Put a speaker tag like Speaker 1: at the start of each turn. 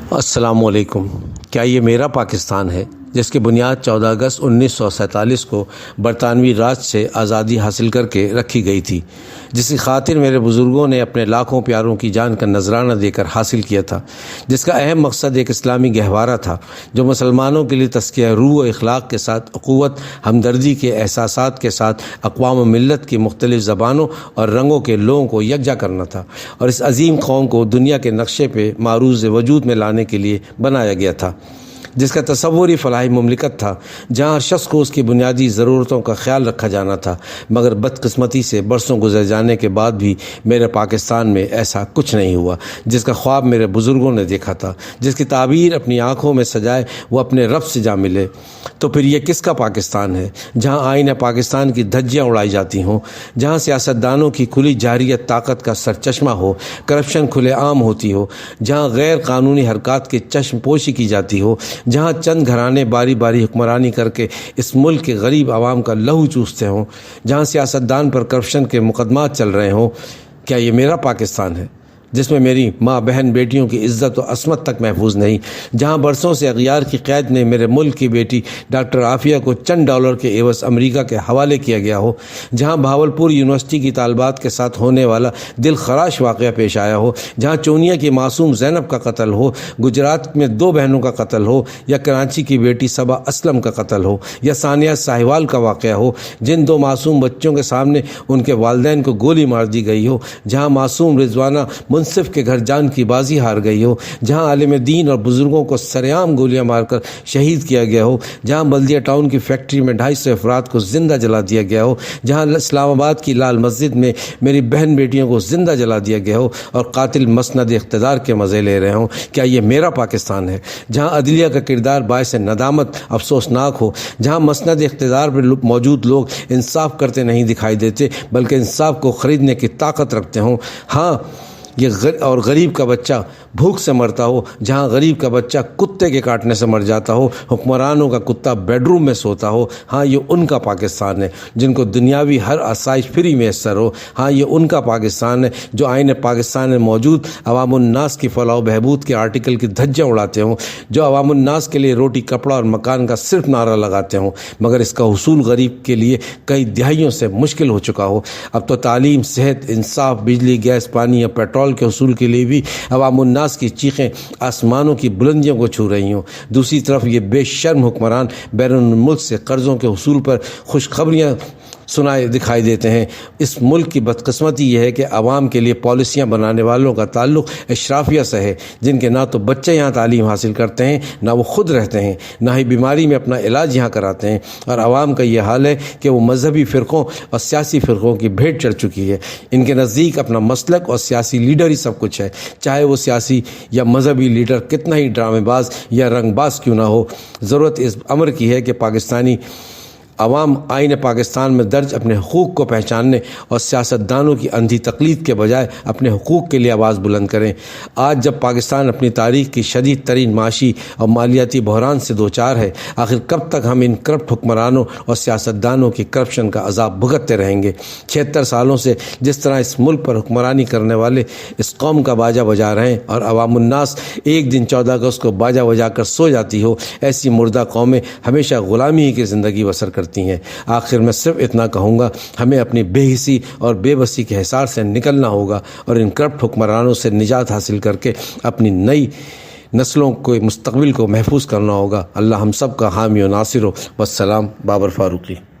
Speaker 1: السلام علیکم۔ کیا یہ میرا پاکستان ہے جس کی بنیاد 14 اگست 1947 کو برطانوی راج سے آزادی حاصل کر کے رکھی گئی تھی، جس کی خاطر میرے بزرگوں نے اپنے لاکھوں پیاروں کی جان کا نذرانہ دے کر حاصل کیا تھا، جس کا اہم مقصد ایک اسلامی گہوارہ تھا جو مسلمانوں کے لیے تزکیہ روح و اخلاق کے ساتھ اخوت، ہمدردی کے احساسات کے ساتھ اقوام و ملت کی مختلف زبانوں اور رنگوں کے لوگوں کو یکجا کرنا تھا، اور اس عظیم قوم کو دنیا کے نقشے پہ معروض وجود میں لانے کے لیے بنایا گیا تھا، جس کا تصور ہی فلاحی مملکت تھا جہاں ہر شخص کو اس کی بنیادی ضرورتوں کا خیال رکھا جانا تھا۔ مگر بدقسمتی سے برسوں گزر جانے کے بعد بھی میرے پاکستان میں ایسا کچھ نہیں ہوا جس کا خواب میرے بزرگوں نے دیکھا تھا، جس کی تعبیر اپنی آنکھوں میں سجائے وہ اپنے رب سے جا ملے۔ تو پھر یہ کس کا پاکستان ہے جہاں آئین پاکستان کی دھجیاں اڑائی جاتی ہوں، جہاں سیاستدانوں کی کھلی جارحیت طاقت کا سرچشمہ ہو، کرپشن کھلے عام ہوتی ہو، جہاں غیر قانونی حرکات کی چشم پوشی کی جاتی ہو، جہاں چند گھرانے باری باری حکمرانی کر کے اس ملک کے غریب عوام کا لہو چوستے ہوں، جہاں سیاستدان پر کرپشن کے مقدمات چل رہے ہوں، کیا یہ میرا پاکستان ہے جس میں میری ماں بہن بیٹیوں کی عزت و عصمت تک محفوظ نہیں، جہاں برسوں سے اغیار کی قید میں میرے ملک کی بیٹی ڈاکٹر عافیہ کو چند ڈالر کے عوض امریکہ کے حوالے کیا گیا ہو، جہاں بھاولپور یونیورسٹی کی طالبات کے ساتھ ہونے والا دل خراش واقعہ پیش آیا ہو، جہاں چونیا کی معصوم زینب کا قتل ہو، گجرات میں 2 بہنوں کا قتل ہو، یا کراچی کی بیٹی صبا اسلم کا قتل ہو، یا ثانیہ ساہیوال کا واقعہ ہو جن 2 معصوم بچوں کے سامنے ان کے والدین کو گولی مار دی گئی ہو، جہاں معصوم رضوانہ منصف کے گھر جان کی بازی ہار گئی ہو، جہاں عالم دین اور بزرگوں کو سرعام گولیاں مار کر شہید کیا گیا ہو، جہاں بلدیہ ٹاؤن کی فیکٹری میں 250 افراد کو زندہ جلا دیا گیا ہو، جہاں اسلام آباد کی لال مسجد میں میری بہن بیٹیوں کو زندہ جلا دیا گیا ہو اور قاتل مسند اقتدار کے مزے لے رہے ہوں، کیا یہ میرا پاکستان ہے جہاں عدلیہ کا کردار باعث ندامت افسوسناک ہو، جہاں مسند اقتدار پر موجود لوگ انصاف کرتے نہیں دکھائی دیتے بلکہ انصاف کو خریدنے کی طاقت رکھتے ہوں، ہاں یہ اور غریب کا بچہ بھوک سے مرتا ہو، جہاں غریب کا بچہ کتے کے کاٹنے سے مر جاتا ہو، حکمرانوں کا کتا بیڈ روم میں سوتا ہو، ہاں یہ ان کا پاکستان ہے جن کو دنیاوی ہر آسائش فری میسر ہو، ہاں یہ ان کا پاکستان ہے جو آئین پاکستان میں موجود عوام الناس کی فلاح و بہبود کے آرٹیکل کی دھجیاں اڑاتے ہوں، جو عوام الناس کے لیے روٹی کپڑا اور مکان کا صرف نعرہ لگاتے ہوں، مگر اس کا حصول غریب کے لیے کئی دہائیوں سے مشکل ہو چکا ہو۔ اب تو تعلیم، صحت، انصاف، بجلی، گیس، پانی یا پیٹرول کے حصول کے لیے بھی عوام الناس کی چیخیں آسمانوں کی بلندیوں کو چھو رہی ہوں۔ دوسری طرف یہ بے شرم حکمران بیرون ملک سے قرضوں کے حصول پر خوشخبریاں سنائے دکھائی دیتے ہیں۔ اس ملک کی بدقسمتی یہ ہے کہ عوام کے لیے پالیسیاں بنانے والوں کا تعلق اشرافیہ سے ہے جن کے نہ تو بچے یہاں تعلیم حاصل کرتے ہیں، نہ وہ خود رہتے ہیں، نہ ہی بیماری میں اپنا علاج یہاں کراتے ہیں، اور عوام کا یہ حال ہے کہ وہ مذہبی فرقوں اور سیاسی فرقوں کی بھیٹ چڑھ چکی ہے۔ ان کے نزدیک اپنا مسلک اور سیاسی لیڈر ہی سب کچھ ہے، چاہے وہ سیاسی یا مذہبی لیڈر کتنا ہی ڈرامے باز یا رنگ باز کیوں نہ ہو۔ ضرورت اس امر کی ہے کہ پاکستانی عوام آئین پاکستان میں درج اپنے حقوق کو پہچاننے اور سیاستدانوں کی اندھی تقلید کے بجائے اپنے حقوق کے لیے آواز بلند کریں۔ آج جب پاکستان اپنی تاریخ کی شدید ترین معاشی اور مالیاتی بحران سے دوچار ہے، آخر کب تک ہم ان کرپٹ حکمرانوں اور سیاستدانوں کی کرپشن کا عذاب بھگتتے رہیں گے؟ 76 سالوں سے جس طرح اس ملک پر حکمرانی کرنے والے اس قوم کا باجا بجا رہے ہیں اور عوام الناس ایک دن 14 اگست کو باجا بجا کر سو جاتی ہو، ایسی مردہ قومیں ہمیشہ غلامی ہی کی زندگی بسر کرتی ہیں۔ آخر میں صرف اتنا کہوں گا، ہمیں اپنی بے حسی اور بے بسی کے حصار سے نکلنا ہوگا اور ان کرپٹ حکمرانوں سے نجات حاصل کر کے اپنی نئی نسلوں کو مستقبل کو محفوظ کرنا ہوگا۔ اللہ ہم سب کا حامی و ناصر ہو۔ والسلام، بابر فاروقی۔